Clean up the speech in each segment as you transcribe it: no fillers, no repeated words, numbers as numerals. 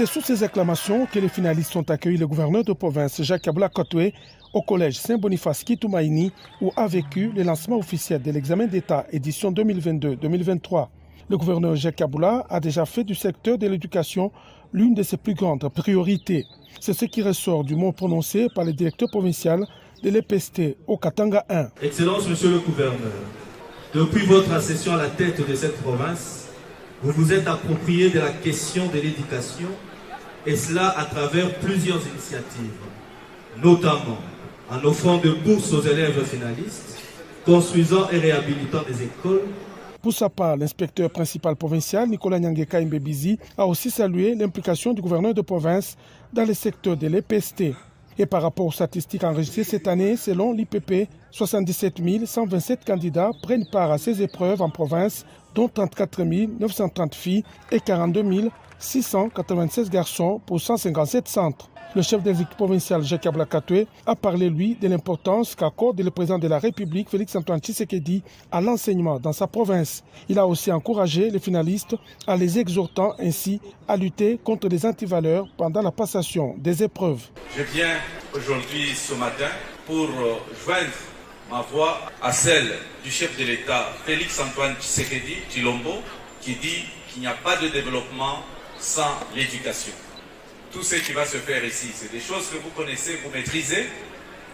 C'est sous ces acclamations que les finalistes ont accueilli le gouverneur de province Jacques Aboula Katoué au collège Saint-Boniface Kitoumaïni où a vécu le lancement officiel de l'examen d'État édition 2022-2023. Le gouverneur Jacques Aboula a déjà fait du secteur de l'éducation l'une de ses plus grandes priorités. C'est ce qui ressort du mot prononcé par le directeur provincial de l'EPST au Katanga 1. Excellence, Monsieur le gouverneur, depuis votre accession à la tête de cette province, vous vous êtes approprié de la question de l'éducation, et cela à travers plusieurs initiatives, notamment en offrant de bourses aux élèves finalistes, construisant et réhabilitant des écoles. Pour sa part, l'inspecteur principal provincial, Nicolas Nyangeka Mbebizi, a aussi salué l'implication du gouverneur de province dans le secteur de l'EPST. Et par rapport aux statistiques enregistrées cette année, selon l'IPP, 77 127 candidats prennent part à ces épreuves en province, dont 34 930 filles et 42 696 garçons pour 157 centres. Le chef de l'exécutif provincial Jacques Aboula Katoué a parlé, lui, de l'importance qu'accorde le président de la République, Félix-Antoine Tshisekedi, à l'enseignement dans sa province. Il a aussi encouragé les finalistes en les exhortant ainsi à lutter contre les antivaleurs pendant la passation des épreuves. Je viens aujourd'hui, ce matin, pour joindre ma voix à celle du chef de l'État, Félix-Antoine Tshisekedi Tshilombo, qui dit qu'il n'y a pas de développement sans l'éducation. Tout ce qui va se faire ici, c'est des choses que vous connaissez, vous maîtrisez,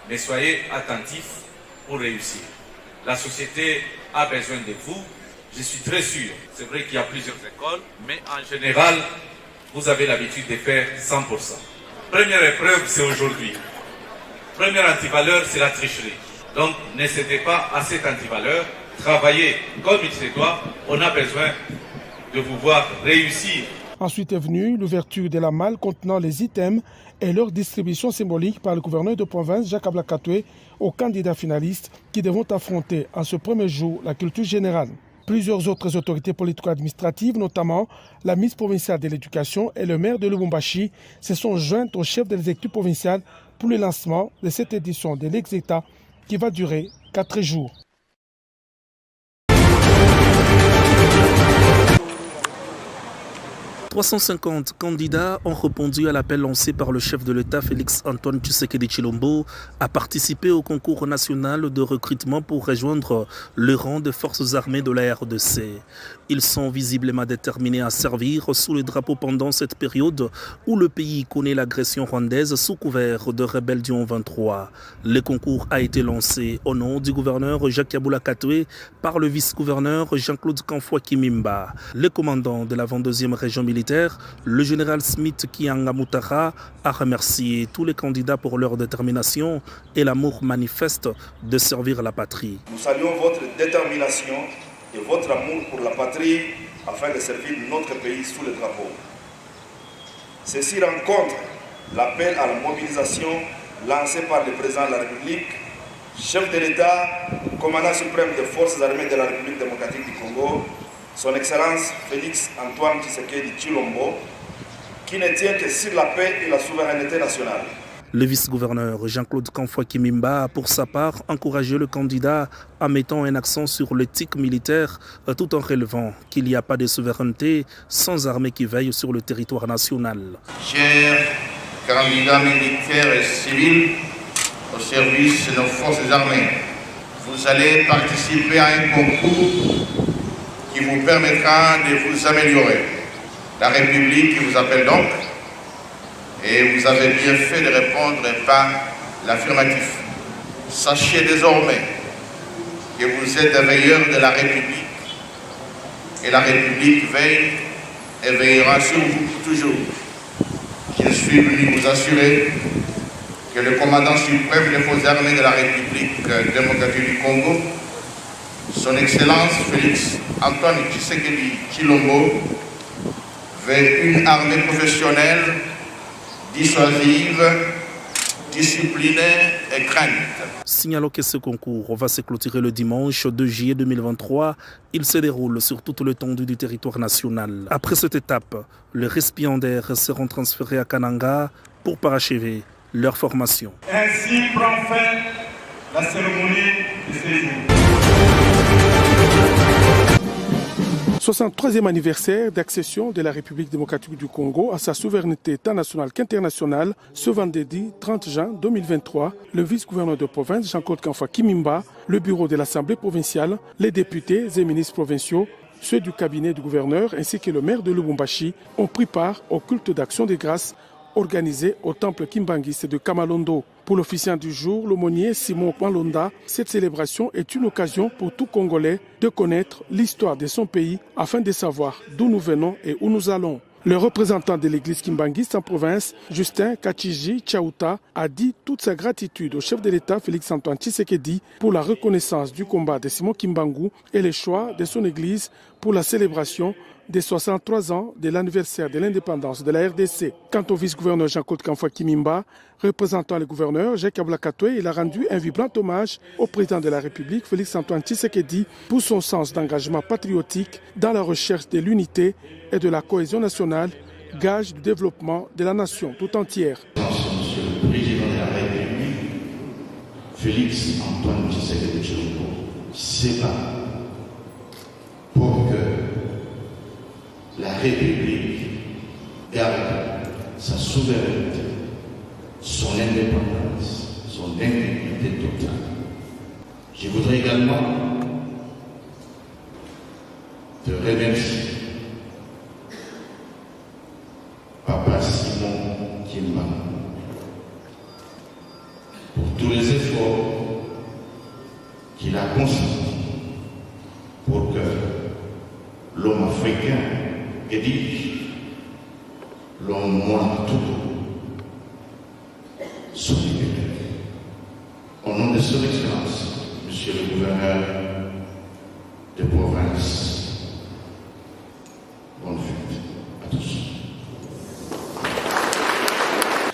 mais soyez attentifs pour réussir. La société a besoin de vous, je suis très sûr. C'est vrai qu'il y a plusieurs écoles, mais en général, vous avez l'habitude de faire 100%. Première épreuve, c'est aujourd'hui. Première antivaleur, c'est la tricherie. Donc, n'hésitez pas à cette antivaleur, travaillez comme il se doit, on a besoin de vous voir réussir. Ensuite est venue l'ouverture de la malle contenant les items et leur distribution symbolique par le gouverneur de province Jacques Aboula Katoué aux candidats finalistes qui devront affronter en ce premier jour la culture générale. Plusieurs autres autorités politico-administratives, notamment la ministre provinciale de l'Éducation et le maire de Lubumbashi, se sont jointes au chef de l'exécutif provincial pour le lancement de cette édition de l'Exéta qui va durer 4 jours. « 350 candidats ont répondu à l'appel lancé par le chef de l'État Félix-Antoine Tshisekedi Tshilombo à participer au concours national de recrutement pour rejoindre le rang des forces armées de la RDC. Ils sont visiblement déterminés à servir sous le drapeau pendant cette période où le pays connaît l'agression rwandaise sous couvert de rebelles du 23. Le concours a été lancé au nom du gouverneur Jacques Aboula Katoué par le vice-gouverneur Jean-Claude Kamfwa Kimimba. Le commandant de la 22e région militaire, le général Smith Kiangamutara, a remercié tous les candidats pour leur détermination et l'amour manifeste de servir la patrie. Nous saluons votre détermination et votre amour pour la patrie afin de servir notre pays sous le drapeau. Ceci rencontre l'appel à la mobilisation lancé par le président de la République, chef de l'État, commandant suprême des forces armées de la République démocratique du Congo, son Excellence Félix-Antoine Tshisekedi Tshilombo, qui ne tient que sur la paix et la souveraineté nationale. Le vice-gouverneur Jean-Claude Kamfwa Kimimba a pour sa part encouragé le candidat en mettant un accent sur l'éthique militaire tout en relevant qu'il n'y a pas de souveraineté sans armée qui veille sur le territoire national. Chers candidats militaires et civils au service de nos forces armées, vous allez participer à un concours qui vous permettra de vous améliorer. La République qui vous appelle donc, et vous avez bien fait de répondre par l'affirmatif. Sachez désormais que vous êtes des veilleurs de la République, et la République veille et veillera sur vous toujours. Je suis venu vous assurer que le commandant suprême des forces armées de la République démocratique du Congo, son Excellence Félix-Antoine Tshisekedi Tshilombo, veut une armée professionnelle, dissuasive, disciplinée et crainte. Signalons que ce concours va se clôturer le dimanche 2 juillet 2023. Il se déroule sur toute l'étendue du territoire national. Après cette étape, les récipiendaires seront transférés à Kananga pour parachever leur formation. Ainsi prend fin la cérémonie de ces jours. 63e anniversaire d'accession de la République démocratique du Congo à sa souveraineté tant nationale qu'internationale, ce vendredi 30 juin 2023, le vice-gouverneur de province Jean-Claude Kamfa Kimimba, le bureau de l'Assemblée provinciale, les députés et ministres provinciaux, ceux du cabinet du gouverneur ainsi que le maire de Lubumbashi ont pris part au culte d'action des grâces organisé au temple Kimbangiste de Kamalondo. Pour l'officiant du jour, l'aumônier Simon Malonda, cette célébration est une occasion pour tout Congolais de connaître l'histoire de son pays afin de savoir d'où nous venons et où nous allons. Le représentant de l'église Kimbangiste en province, Justin Kachiji Tchaouta, a dit toute sa gratitude au chef de l'État Félix-Antoine Tshisekedi pour la reconnaissance du combat de Simon Kimbangu et le choix de son église pour la célébration des 63 ans de l'anniversaire de l'indépendance de la RDC. Quant au vice-gouverneur Jean-Claude Kamfa Kimimba, représentant le gouverneur Jacques Ablakatoué, il a rendu un vibrant hommage au président de la République, Félix-Antoine Tshisekedi, pour son sens d'engagement patriotique dans la recherche de l'unité et de la cohésion nationale, gage du développement de la nation tout entière. Monsieur le président de la République, Félix-Antoine Tshisekedi Tshilombo, c'est là pour que la République garde sa souveraineté, son indépendance, son intégrité totale. Je voudrais également te remercier, Papa Simon Kimba, pour tous les efforts qu'il a consentis pour que l'homme africain, et dis, l'homme noir tout soit libéré. Au nom de son Excellence, Monsieur le gouverneur de province, bonne fête à tous.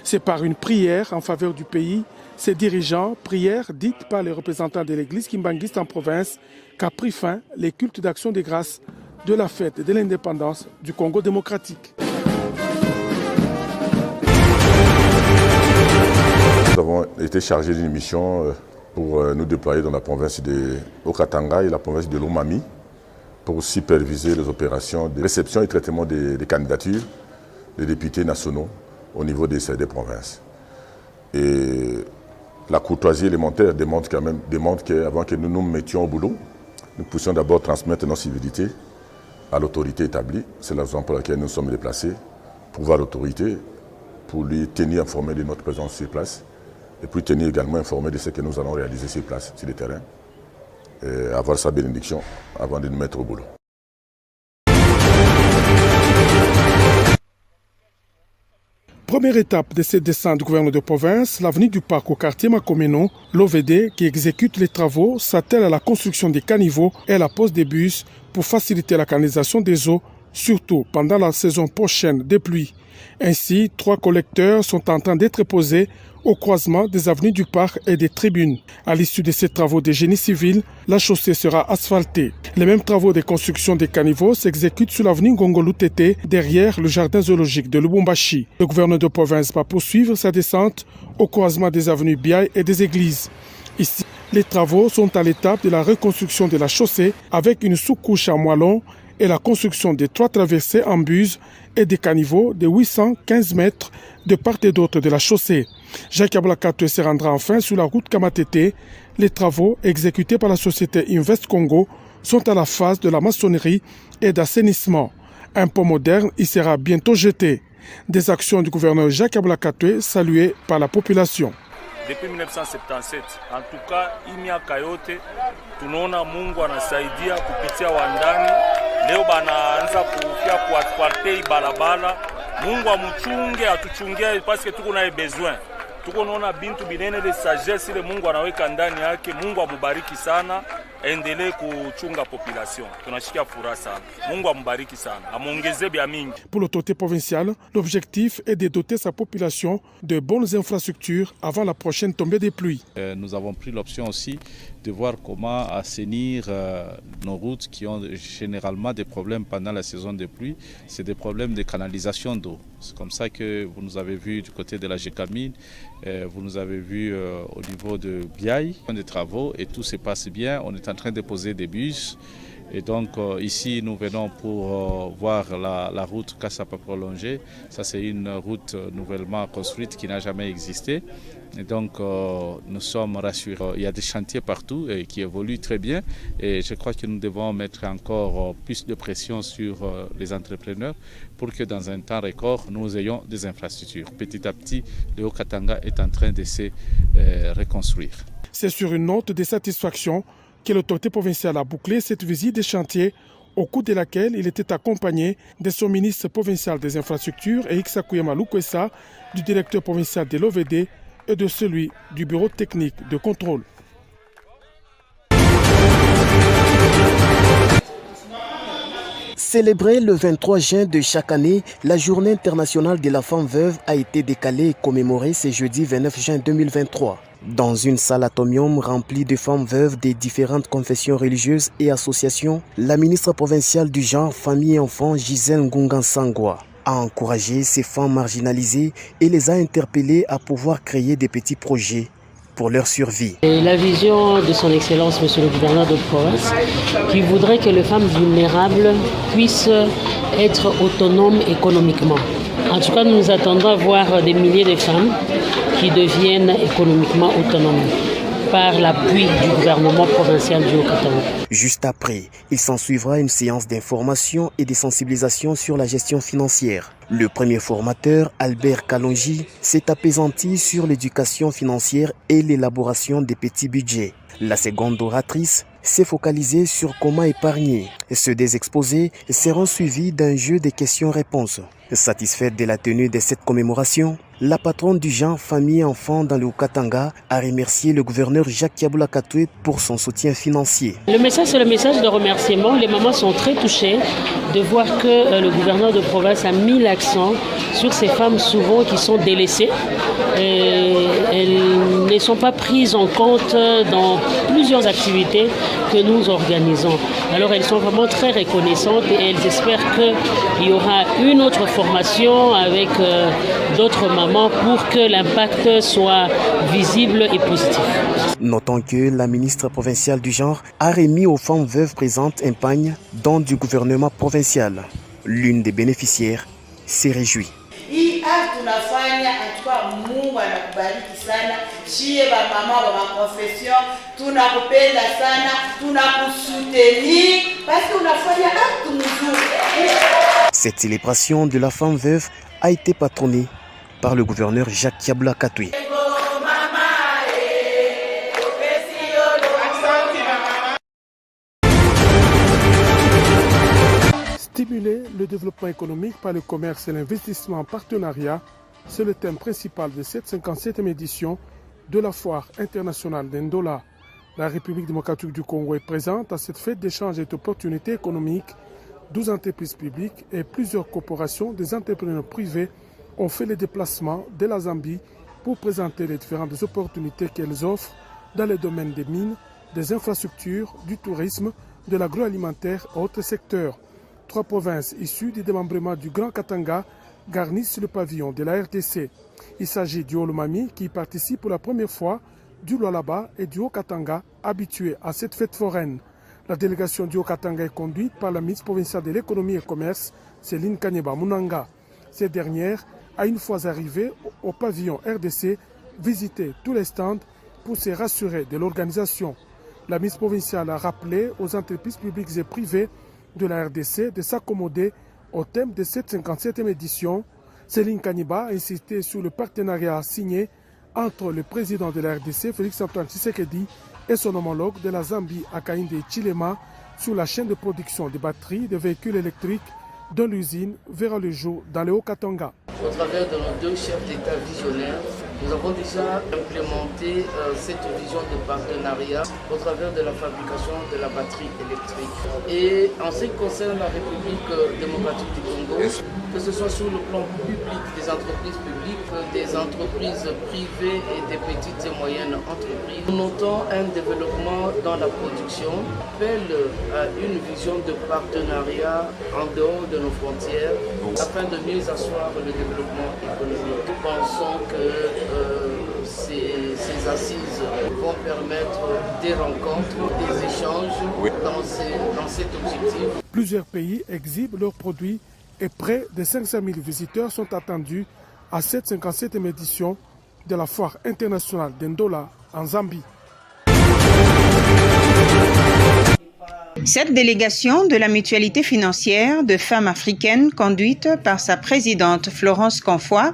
C'est par une prière en faveur du pays, ces dirigeants, prière dite par les représentants de l'église Kimbangiste en province, qu'a pris fin les cultes d'action des grâces de la fête de l'indépendance du Congo démocratique. Nous avons été chargés d'une mission pour nous déployer dans la province de Okatanga et la province de Lomami pour superviser les opérations de réception et traitement des candidatures des députés nationaux au niveau des provinces. Et la courtoisie élémentaire demande qu'avant que nous nous mettions au boulot, nous puissions d'abord transmettre nos civilités à l'autorité établie. C'est la raison pour laquelle nous sommes déplacés, pour voir l'autorité, pour lui tenir informé de notre présence sur place, et puis tenir également informé de ce que nous allons réaliser sur place, sur le terrain, et avoir sa bénédiction avant de nous mettre au boulot. Première étape de cette descente du gouverneur de province, l'avenue du parc au quartier Makomeno, l'OVD qui exécute les travaux s'attelle à la construction des caniveaux et à la pose des bus pour faciliter la canalisation des eaux, surtout pendant la saison prochaine des pluies. Ainsi, 3 collecteurs sont en train d'être posés au croisement des avenues du parc et des tribunes. À l'issue de ces travaux de génie civil, la chaussée sera asphaltée. Les mêmes travaux de construction des caniveaux s'exécutent sur l'avenue Ngongolu-Tété, derrière le jardin zoologique de Lubumbashi. Le gouverneur de province va poursuivre sa descente au croisement des avenues Biaï et des églises. Ici, les travaux sont à l'étape de la reconstruction de la chaussée avec une sous-couche en moellon et la construction de 3 traversées en buse et des caniveaux de 815 mètres de part et d'autre de la chaussée. Jacques Ablakatoué se rendra enfin sur la route Kamatété. Les travaux exécutés par la société Invest Congo sont à la phase de la maçonnerie et d'assainissement. Un pont moderne y sera bientôt jeté. Des actions du gouverneur Jacques Ablakatoué saluées par la population. Depuis 1977, en tout cas, miaka yote tunaona Mungu anasaidia kupitia wandani. Leo banaanza kufia kuasfalte barabara. Mungu amuchunge, atuchungie parce que tuko naye besoin. Tuko naona bintu binene de sagesse ile Mungu anaweka ndani yake. Mungu amubariki sana, endelee kuchunga population. Tunashikia furaha sana. Mungu amubariki sana, amuongezee bia mingi. Pour l'autorité provinciale, l'objectif est de doter sa population de bonnes infrastructures avant la prochaine tombée des pluies. Nous avons pris l'option aussi de voir comment assainir nos routes qui ont généralement des problèmes pendant la saison des pluies. C'est des problèmes de canalisation d'eau. C'est comme ça que vous nous avez vu du côté de la Gécamine, vous nous avez vu au niveau de Biaï, des travaux et tout se passe bien. On est en train de poser des bus Et donc ici, nous venons pour voir la route Kassapa prolongée. Ça, c'est une route nouvellement construite qui n'a jamais existé. Et donc nous sommes rassurés. Il y a des chantiers partout et qui évoluent très bien. Et je crois que nous devons mettre encore plus de pression sur les entrepreneurs pour que dans un temps record, nous ayons des infrastructures. Petit à petit, le Haut-Katanga est en train de se reconstruire. C'est sur une note de satisfaction que l'autorité provinciale a bouclé cette visite des chantiers, au cours de laquelle il était accompagné de son ministre provincial des infrastructures et Ixakuyama Lukwesa, du directeur provincial de l'OVD et de celui du bureau technique de contrôle. Célébrée le 23 juin de chaque année, la journée internationale de la femme veuve a été décalée et commémorée ce jeudi 29 juin 2023. Dans une salle atomium remplie de femmes veuves des différentes confessions religieuses et associations, la ministre provinciale du genre, famille et enfants, Gisèle Ngunga-Sangwa, a encouragé ces femmes marginalisées et les a interpellées à pouvoir créer des petits projets pour leur survie. Et la vision de son Excellence, Monsieur le gouverneur de province, qui voudrait que les femmes vulnérables puissent être autonomes économiquement. En tout cas, nous nous attendons à voir des milliers de femmes qui deviennent économiquement autonomes par l'appui du gouvernement provincial du Haut-Katanga. Juste après, il s'ensuivra une séance d'information et de sensibilisation sur la gestion financière. Le premier formateur, Albert Kalonji, s'est apaisanti sur l'éducation financière et l'élaboration des petits budgets. La seconde oratrice s'est focalisée sur comment épargner. Ceux des exposés seront suivis d'un jeu de questions-réponses. Satisfaite de la tenue de cette commémoration, la patronne du genre famille et enfants dans le Haut-Katanga a remercié le gouverneur Jacques Kiaboula Katoué pour son soutien financier. Le message, c'est le message de remerciement. Les mamans sont très touchées de voir que le gouverneur de province a mis l'accent sur ces femmes souvent qui sont délaissées. Elles ne sont pas prises en compte dans plusieurs activités que nous organisons. Alors elles sont vraiment très reconnaissantes et elles espèrent qu'il y aura une autre formation avec d'autres mamans pour que l'impact soit visible et positif. Notons que la ministre provinciale du genre a remis aux femmes veuves présentes un pagne don du gouvernement provincial. L'une des bénéficiaires s'est réjouie. Hii tunafanya antukua Mungu anakubariki sana. Chie ba mama ba confession tunakupenda sana, tunakusoutenir parce que unafanya acte mzuri. Cette célébration de la femme veuve a été patronnée par le gouverneur Jacques Kiaboula Katoué. Stimuler le développement économique par le commerce et l'investissement en partenariat, c'est le thème principal de cette 57e édition de la Foire internationale d'Ndola. La République démocratique du Congo est présente à cette fête d'échange et d'opportunités économiques. 12 entreprises publiques et plusieurs corporations des entrepreneurs privés ont fait le déplacement de la Zambie pour présenter les différentes opportunités qu'elles offrent dans les domaines des mines, des infrastructures, du tourisme, de l'agroalimentaire et autres secteurs. 3 provinces issues du démembrement du Grand Katanga garnissent le pavillon de la RDC. Il s'agit du Haut-Lomami qui participe pour la première fois, du Lualaba et du Haut-Katanga habitués à cette fête foraine. La délégation du Haut-Katanga est conduite par la ministre provinciale de l'économie et commerce, Céline Kanyeba Munanga. Cette dernière a une fois arrivée au pavillon RDC visité tous les stands pour se rassurer de l'organisation. La ministre provinciale a rappelé aux entreprises publiques et privées de la RDC de s'accommoder au thème de cette 57e édition. Céline Kanyeba a insisté sur le partenariat signé entre le président de la RDC, Félix-Antoine Tshisekedi, et son homologue de la Zambie, Hakainde Hichilema, sur la chaîne de production de batteries de véhicules électriques de l'usine verra le jour dans le Haut-Katanga. Au travers de nos deux chefs d'État visionnaires, nous avons déjà implémenté cette vision de partenariat au travers de la fabrication de la batterie électrique. Et en ce qui concerne la République démocratique du Congo, que ce soit sur le plan public, des entreprises publiques, des entreprises privées et des petites et moyennes entreprises, nous notons un développement dans la production, appelle à une vision de partenariat en dehors de nos frontières afin de mieux asseoir le développement économique. Nous pensons que ces ces assises vont permettre des rencontres, des échanges dans cet objectif. Plusieurs pays exhibent leurs produits et près de 500 000 visiteurs sont attendus à cette 57e édition de la foire internationale d'Ndola en Zambie. Cette délégation de la mutualité financière de femmes africaines conduite par sa présidente Florence Confoy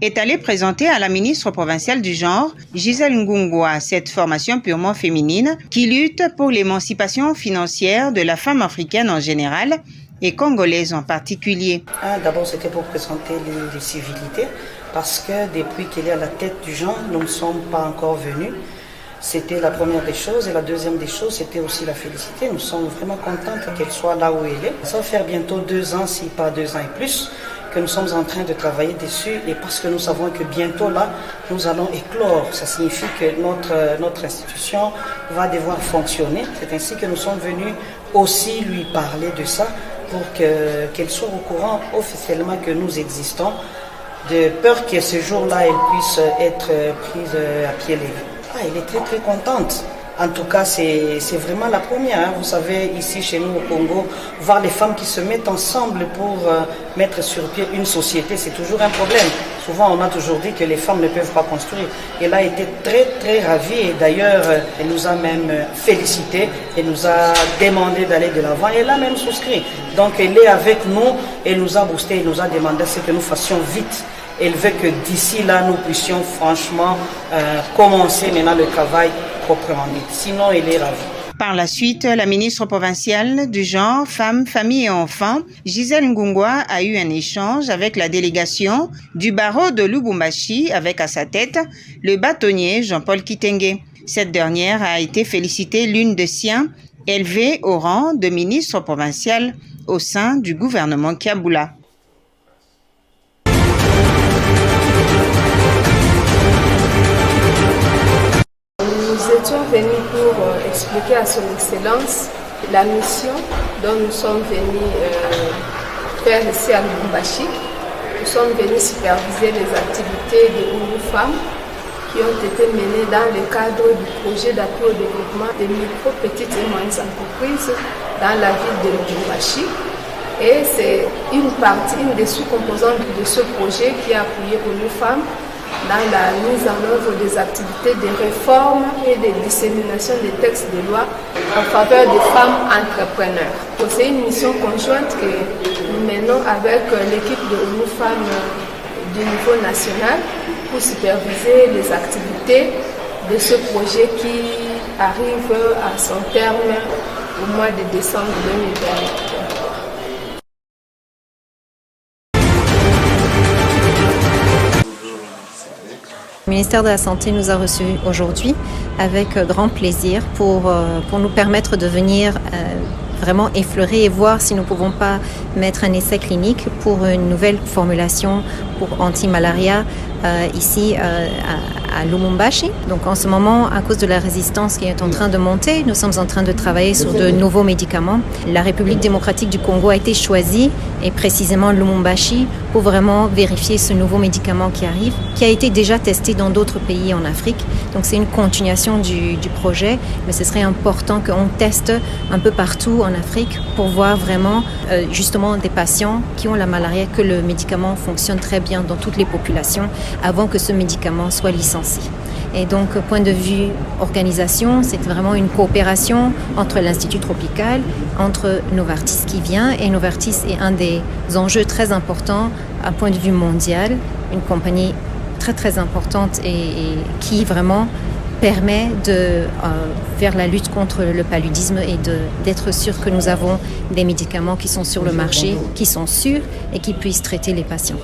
est allée présenter à la ministre provinciale du genre, Gisèle Ngungwa, cette formation purement féminine qui lutte pour l'émancipation financière de la femme africaine en général et congolaise en particulier. D'abord, c'était pour présenter les civilités parce que depuis qu'elle est à la tête du genre, nous ne sommes pas encore venus. C'était la première des choses. Et la deuxième des choses, c'était aussi la féliciter. Nous sommes vraiment contentes qu'elle soit là où elle est. Ça va faire bientôt 2 ans, si pas 2 ans et plus, que nous sommes en train de travailler dessus. Et parce que nous savons que bientôt là, nous allons éclore. Ça signifie que notre institution va devoir fonctionner. C'est ainsi que nous sommes venus aussi lui parler de ça pour qu'elle soit au courant officiellement que nous existons, de peur que ce jour-là, elle puisse être prise à pied levé. Elle est très très contente. En tout cas, c'est vraiment la première. Vous savez, ici chez nous au Congo, voir les femmes qui se mettent ensemble pour mettre sur pied une société, c'est toujours un problème. Souvent, on a toujours dit que les femmes ne peuvent pas construire. Elle a été très très ravie et d'ailleurs, elle nous a même félicité. Elle nous a demandé d'aller de l'avant. Elle a même souscrit. Donc, elle est avec nous. Elle nous a boosté. Elle nous a demandé ce que nous fassions vite. Elle veut que d'ici là, nous puissions franchement commencer maintenant le travail proprement dit. Sinon, elle est ravie. Par la suite, la ministre provinciale du genre, femmes, familles et enfants, Gisèle Ngungwa, a eu un échange avec la délégation du barreau de Lubumbashi avec à sa tête le bâtonnier Jean-Paul Kitenge. Cette dernière a été félicitée l'une des siens, élevée au rang de ministre provinciale au sein du gouvernement Kiabula. Nous étions venus pour expliquer à son Excellence la mission dont nous sommes venus faire ici à Lubumbashi. Nous sommes venus superviser les activités de Oulu Femmes qui ont été menées dans le cadre du projet d'appui au développement des micro, petites et moyennes entreprises dans la ville de Lubumbashi. Et c'est une des sous-composantes de ce projet qui a appuyé Oulu Femmes dans la mise en œuvre des activités de réforme et de dissémination des textes de loi en faveur des femmes entrepreneurs. C'est une mission conjointe que nous menons avec l'équipe de ONU Femmes du niveau national pour superviser les activités de ce projet qui arrive à son terme au mois de décembre 2020. Le ministère de la Santé nous a reçus aujourd'hui avec grand plaisir pour nous permettre de venir vraiment effleurer et voir si nous ne pouvons pas mettre un essai clinique pour une nouvelle formulation pour anti-malaria ici à Lubumbashi. Donc en ce moment, à cause de la résistance qui est en train de monter, nous sommes en train de travailler sur de nouveaux médicaments. La République démocratique du Congo a été choisie, et précisément Lubumbashi, pour vraiment vérifier ce nouveau médicament qui arrive, qui a été déjà testé dans d'autres pays en Afrique. Donc c'est une continuation du projet, mais ce serait important qu'on teste un peu partout en Afrique pour voir vraiment justement des patients qui ont la malaria, que le médicament fonctionne très bien dans toutes les populations avant que ce médicament soit licencié. Et donc, point de vue organisation, c'est vraiment une coopération entre l'Institut Tropical, entre Novartis qui vient, et Novartis est un des enjeux très importants à point de vue mondial, une compagnie très très importante et qui vraiment permet de faire la lutte contre le paludisme et d'être sûr que nous avons des médicaments qui sont sur le marché, qui sont sûrs et qui puissent traiter les patients.